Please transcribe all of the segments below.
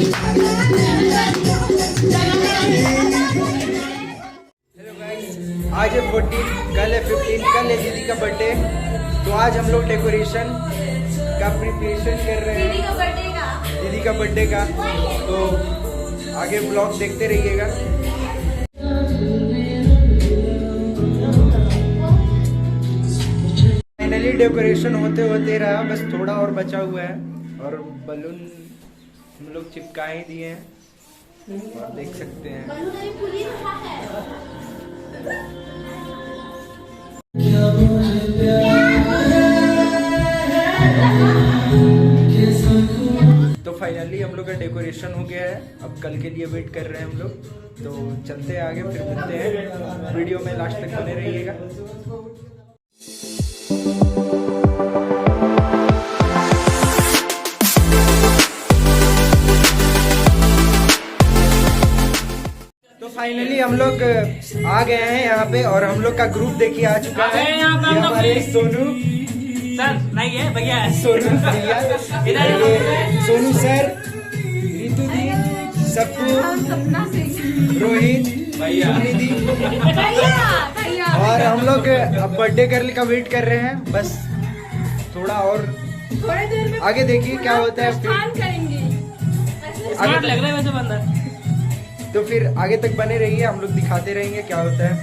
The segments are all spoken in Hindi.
आज है 14, कल है 15, कल है दीदी का बर्थडे। तो आज हम लोग डेकोरेशन का प्रिपरेशन कर रहे हैं दीदी का बर्थडे का। तो आगे ब्लॉग देखते रहिएगा। फाइनली डेकोरेशन होते होते रहा, बस थोड़ा और बचा हुआ है और बलून हम लोग चिपका ही दिए हैं और देख सकते हैं। तो फाइनली हम लोग का डेकोरेशन हो गया है। अब कल के लिए वेट कर रहे हैं हम लोग। तो चलते हैं आगे, फिर मिलते हैं। वीडियो में लास्ट तक बने रहिएगा। तो फाइनली हम लोग आ गए हैं यहाँ पे और हम लोग का ग्रुप देखिए आ चुका है। ये हमारे सोनू सर नहीं है भैया, सोनू भैया, सोनू सर, रीतू दी, सप्पू, रोहित भैया, दी और हम लोग अब बर्थडे गर्ल का वेट कर रहे हैं। बस थोड़ा और थोड़ी देर में आगे देखिए क्या होता है। स्मार्ट लग रहा है वैसे बंदा। तो फिर आगे तक बने रहिए, हम लोग दिखाते रहेंगे क्या होता है।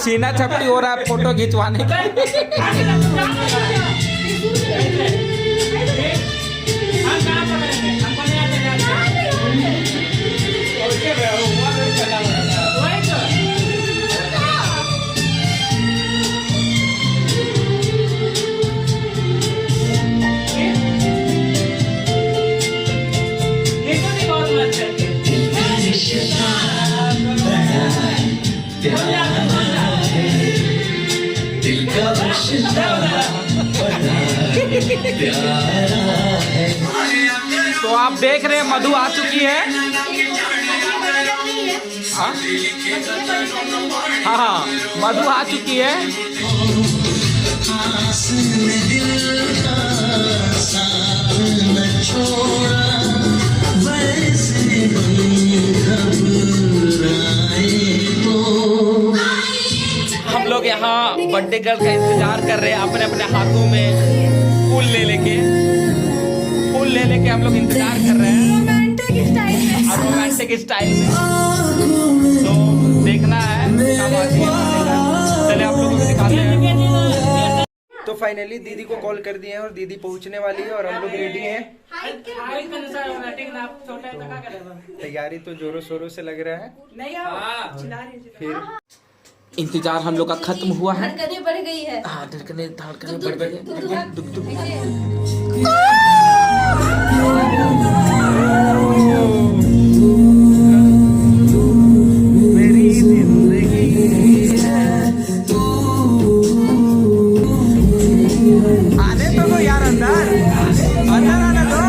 सीना छपटी हो रहा है फोटो खिंचवाने का। तो आप देख रहे हैं मधु आ चुकी है। हाँ, मधु आ चुकी है। हम लोग यहाँ बर्थडे गर्ल का इंतजार कर रहे हैं, अपने अपने हाथों में फूल ले लेके हम लोग इंतजार कर रहे हैं रोमांटिक स्टाइल में। तो देखना है, चले आप लोगों को दिखाते हैं। तो फाइनली दीदी को कॉल कर दिए हैं और दीदी पहुंचने वाली है और हम लोग रेडी हैं। तैयारी तो जोरों शोरों से लग रहा है। फिर इंतजार हम लोग का खत्म हुआ है। धड़कने बढ़ गई है। हाँ, धड़कने बढ़ गई है। दुख मेरी जिंदगी आने तो यार अंदर आने दो।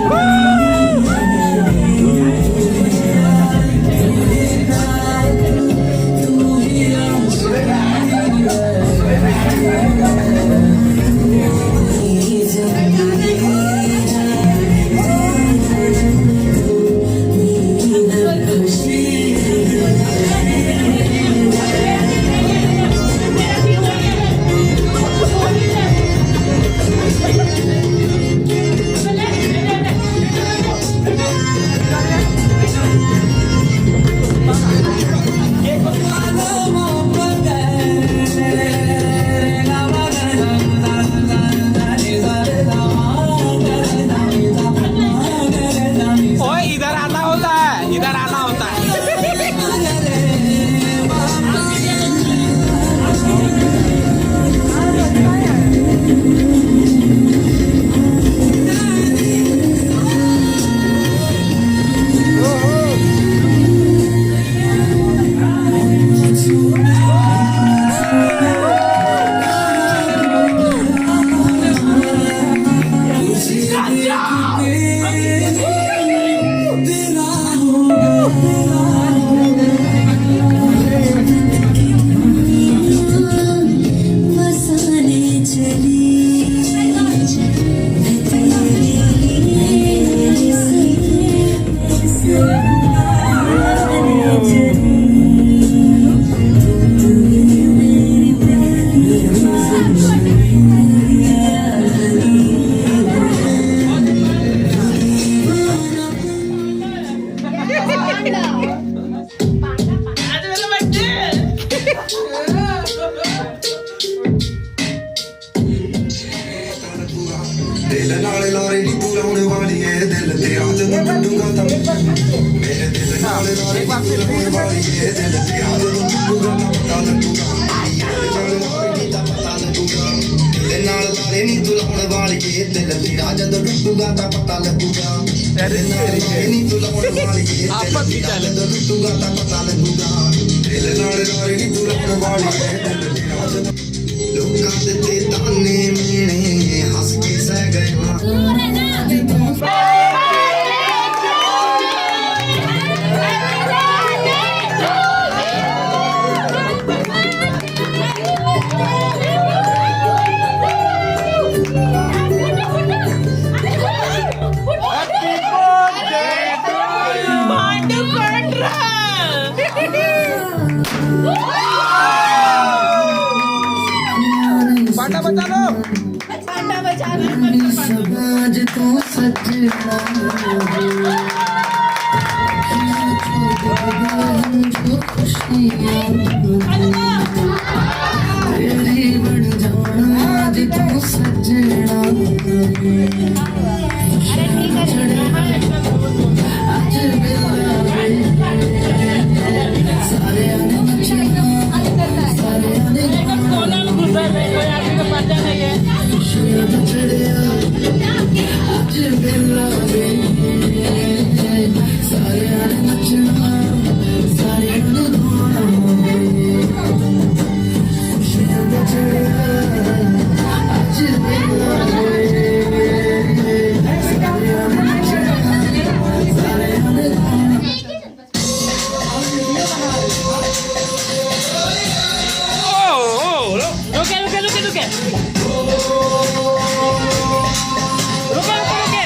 Woo! दिल नाल लारे नी तू लाउण वाली है दिल तेरा जदों टूटूगा तां मेरे दिल नाल लारे नी तू लाउण वाली है दिल तेरा जदों टूटूगा तां पता लगूगा दिल नाल लारे नी तू लाउण वाली है दिल तेरा जदों टूटूगा तां पता लगूगा दिल नाल लारे नी तू लाउण वाली है आपस की जदों टूटूगा तां पता लगूगा दिल नाल लारे नी तू लाउण वाली है दिल तेरा जदों लोकां दे ते ताने मेने हंस के सह गए पांडा बचा लो। पांडा बचा लो। समाज तो सजना जो खुशियाँ तेरी बन जाना आज तो सजना आज सारे आने बचना सारे आने आज बेला सारे आने नचना सारे आने गाना खुशियां बचड़िया आज बेला सारे आने नचना सारे आने गाना रुके रुके रुके रुके रुके रुके रुके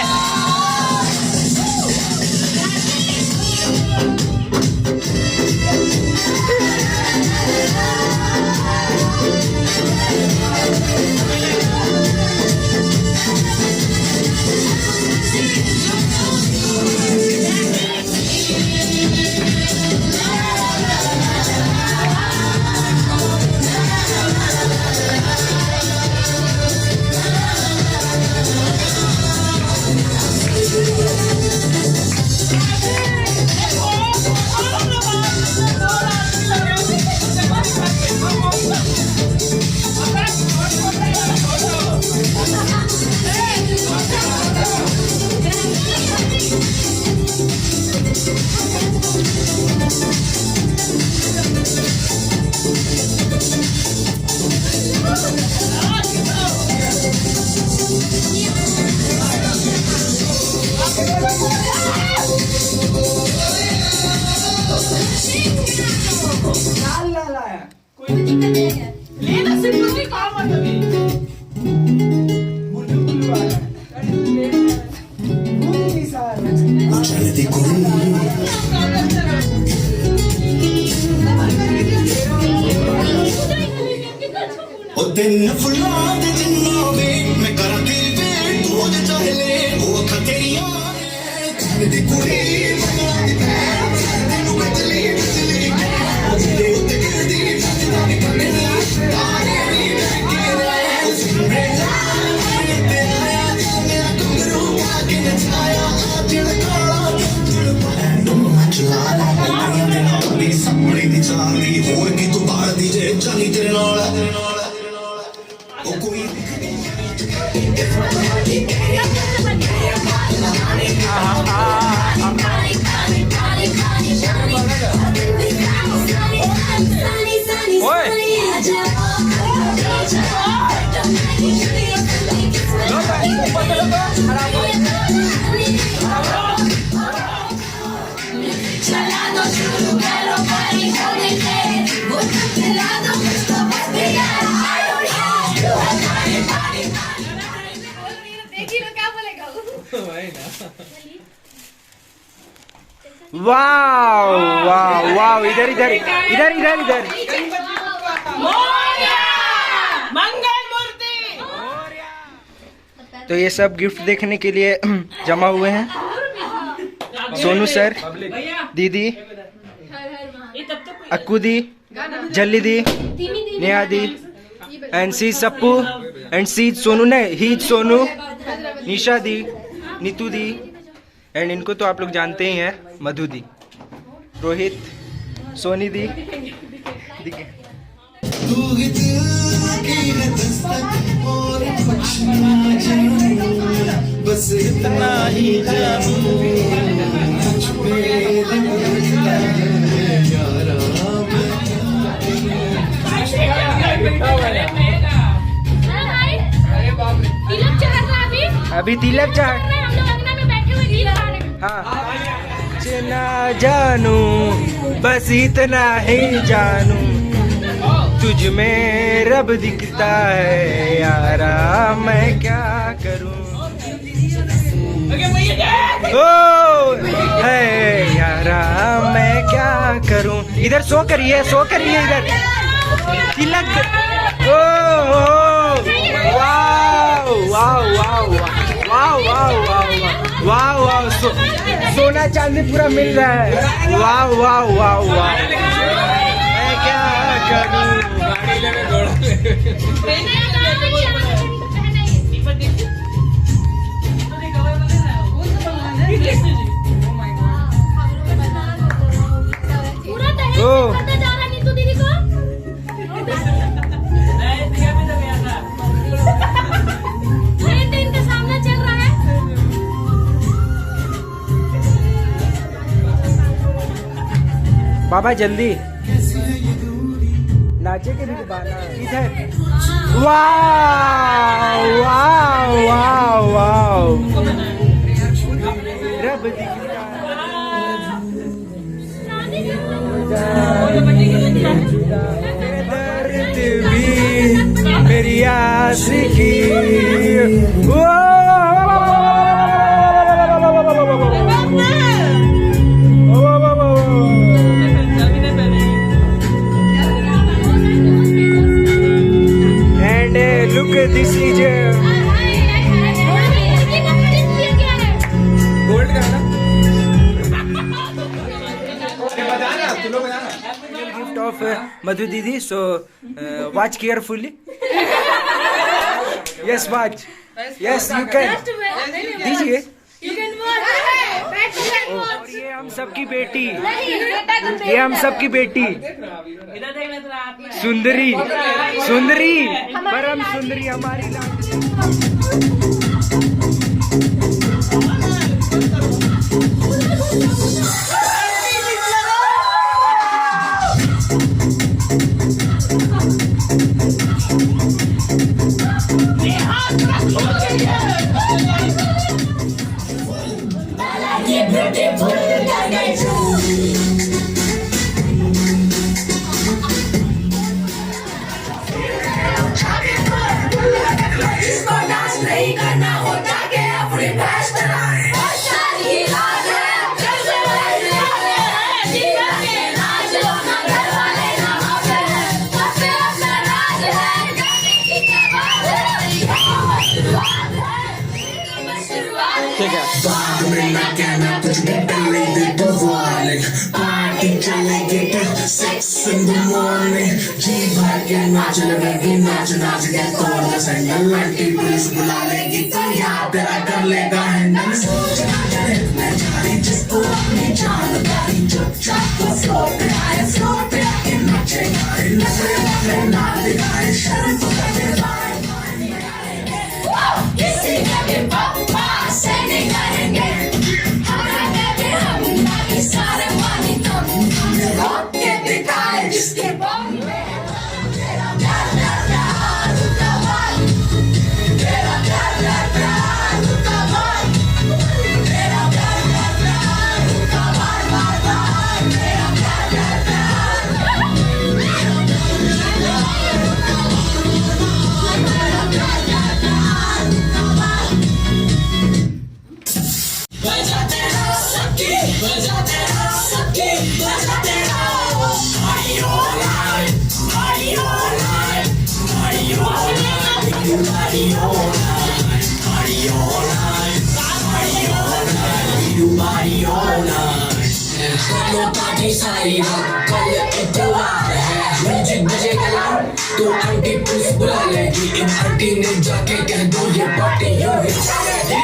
चलती कुड़ी ओ दिन फुला दे जिन्ना वे मैं करा तेरी वेट तू हो चाहे ले ओ अखा तेरी चलती कुड़ी तेनू बदली बदली ओ जिले उत्ते कर दी ताने ताने ताने ओ सुन रे तेरा मेरा घुंघरू के नचाया दिल काला दिल पैंडो चलाना दुनिया दे नाल दी सामने दी चांदी होए कि तू बाहर दी जे चाली तेरे नाल ओ कोई चलानो शुरू करो पानी होने के वो चला दो मुझको बस यार देखी लो क्या बोलेगा वो। वाव वाव वाव इधर इधर इधर इधर इधर मंगल मूर्ति। तो ये सब गिफ्ट देखने के लिए जमा हुए हैं। सोनू सर, दीदी, अक्कू दी, जल्ली दी, नेहा दी, एनसी, सप्पू, एंड सी सोनू ने ही सोनू, निशा दी, नीतू दी, एंड इनको तो आप लोग जानते ही हैं, मधु दी, रोहित, सोनी दी, तू ही दिल की है दस्तक और कुछ ना जानूं, बस इतना ही जानूं, तुझ पे रब लगता है यारा अभी तिलक चाट। हाँ, ना जानू बस इतना ही जानू, तुझ में रब दिखता है यारा, मैं क्या करूं। ओ है यारा मैं क्या करूं। इधर सो करिए इधर Tilak. Oh wow wow wow wow wow wow wow wow, सोना चांदी पूरा मिल रहा है। वाओ वाओ वाओ वाओ, मैं क्या करूं। बाबा जल्दी नाचे के भी गाना इधर। वाओ वाओ वाओ वाओ, रब दिखता दर्द भी मेरी आशिकी। This is gold का ना gift of Madhu Didi, so watch carefully. Yes, watch. Yes, you can. दीजिए। और ये हम सबकी बेटी, ये हम सबकी बेटी सुंदरी, सुंदरी परम सुंदरी हमारी Sex in the morning, जी भर के नाच लगेगी, नाच नाच के तोड़ सैंडल लड़की पुलिस बुला लेगी, तो यहाँ तेरा कर लेगा हैंडल। सोच ना चले मैं जारी जिसको अपनी जान प्यारी, चुपचाप तो फ्लोर पे आए, फ्लोर पे आके नाचेगा, नखरे वाले ना दिखाए, शर्म तो करे बाय किसी के भी पापा से नहीं करेंगे, हमारे भी हम बाकी सारे मानी तुम रोक के दिखाए जिसके बम में तेरा प्यार प्यार रुका भाई, तेरा प्यार प्यार रुका भाई, तेरा प्यार प्यार रुका भाई भाई भाई, तेरा प्यार बजाते रहो सबकी, बजाते रहो सबकी, बजाते रहो। Mario Live, Mario Live, Mario Live, Mario Live, Mario Live, Mario Live, Mario Live. चलो पार्टी सारी रात कल इतवार है म्यूजिक बजेगा लाउड तो आंटी पुलिस बुला लेगी इन आंटी ने जाके कह दो ये पार्टी यूं ही चलेगी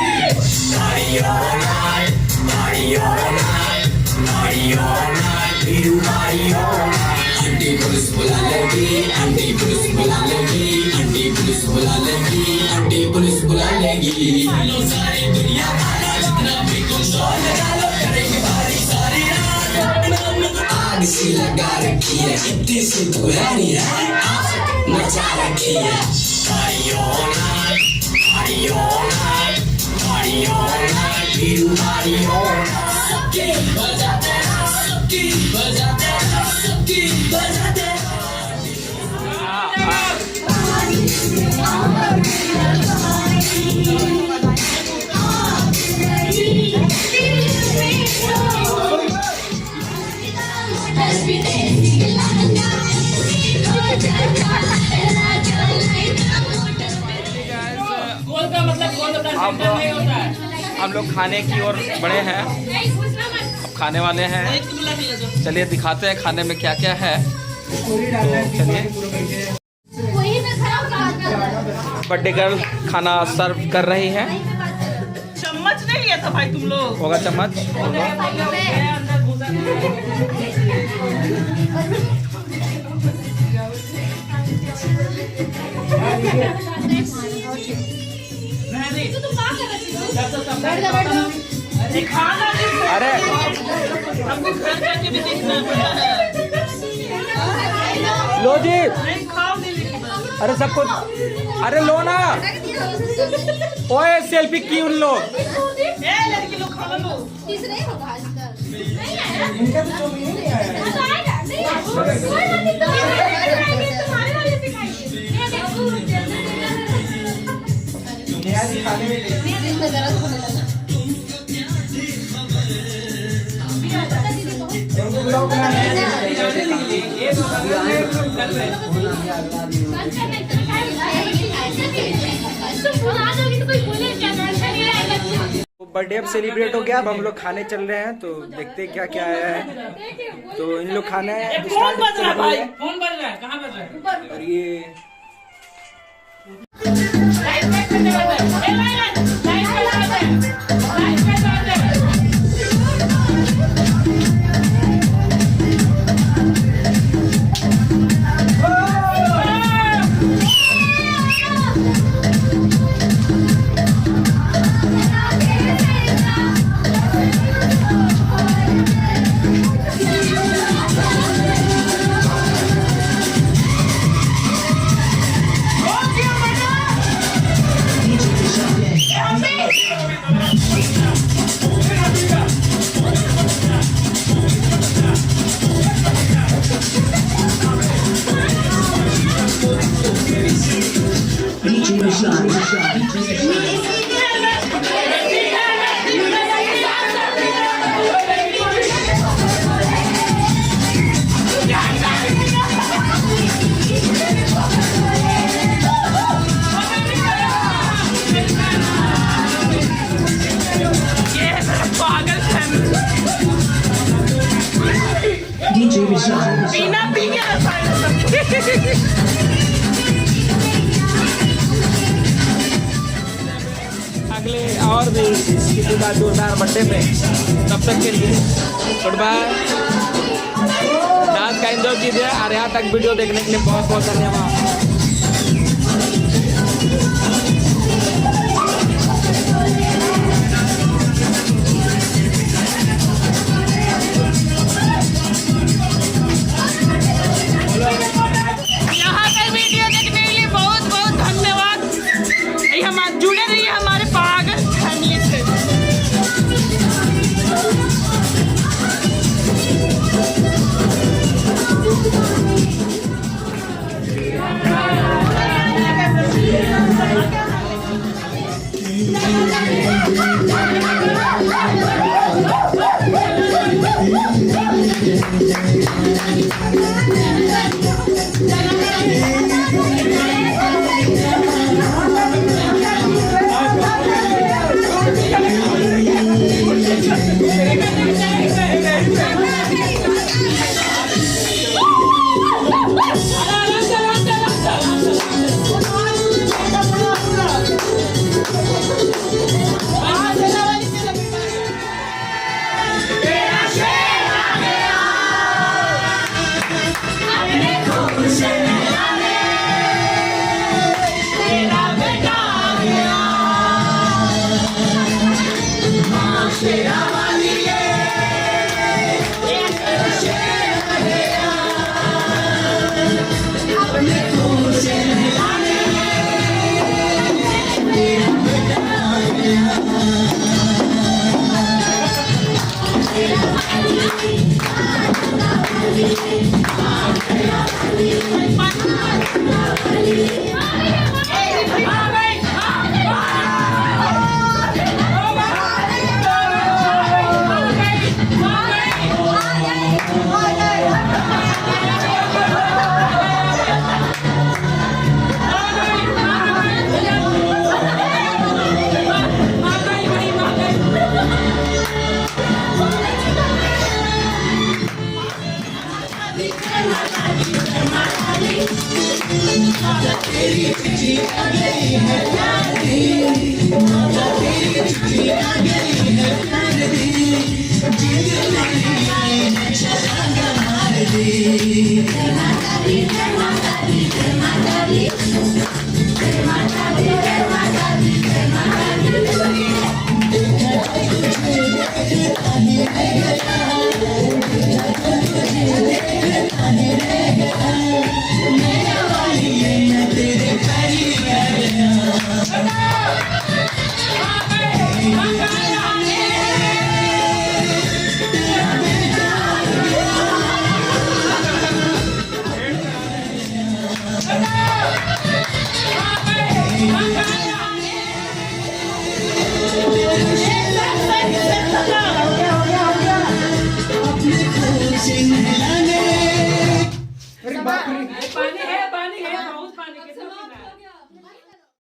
party all night party all night party all night Veeru party all night aunty police बुला लेगी आंटी पुलिस बुला लेगी आंटी पुलिस बुला लेगी आंटी पुलिस बुला लेगी लो सारी दुनिया वाला जितना भी कुछ शोर लगा लो करेंगे भारी सारी रात आग सी लगा रखी है इतनी सी दुहारी है आफत मचा रखी है party all night party all night party all night Veeru party all night सबकी बजाते रहो सबकी बजाते रहो सबकी बजाते रहो गोल का मतलब गोल होता है, सेंटर नहीं होता है। हम लोग खाने की ओर बढ़े हैं, अब खाने वाले हैं। चलिए दिखाते हैं खाने में क्या क्या है। चलिए वही में खराब बात कर बर्थडे गर्ल खाना सर्व कर रही है। चम्मच नहीं लिया था भाई तुम लोग। होगा चम्मच। दिखाना नहीं, अरे हमको घर जाके भी देखना पड़ता है। लो जी, नहीं खाओ नहीं लेकिन बस। अरे सब कुछ, अरे लो ना। ओए सेल्फी की उन लोग। ए लड़की लोग खा लो। तीसरे ही होगा आज तक नहीं आया इनका तो जो भी नहीं आया आएगा नहीं कोई बात नहीं तुम्हारे वाले सिखाएंगे मैं देखूं नया दिखाने में दिल में दर्द होने लगा उनको ब्लॉग बनाना है बर्थडे अब सेलिब्रेट हो गया। अब हम लोग खाने चल रहे हैं, तो देखते हैं क्या क्या आया है। तो इन लोग खाना है फोन बज रहा है भाई, फोन बज रहा है, कहाँ बज रहा है? और ये लाइट पे करने वाला है। ए लाइट पे लगा दे, लाइट पे लगा दे। बिना पी के अगले और भी किसी का जोरदार बर्थडे पे, तब तक के लिए गुड बाय। डांस का एंजॉय कीजिए और यहाँ तक वीडियो देखने के लिए बहुत बहुत धन्यवाद। यहाँ तक वीडियो देखने के लिए बहुत बहुत धन्यवाद। हम जुड़े रहिए हमारे पागल फैमिली से। Thank you.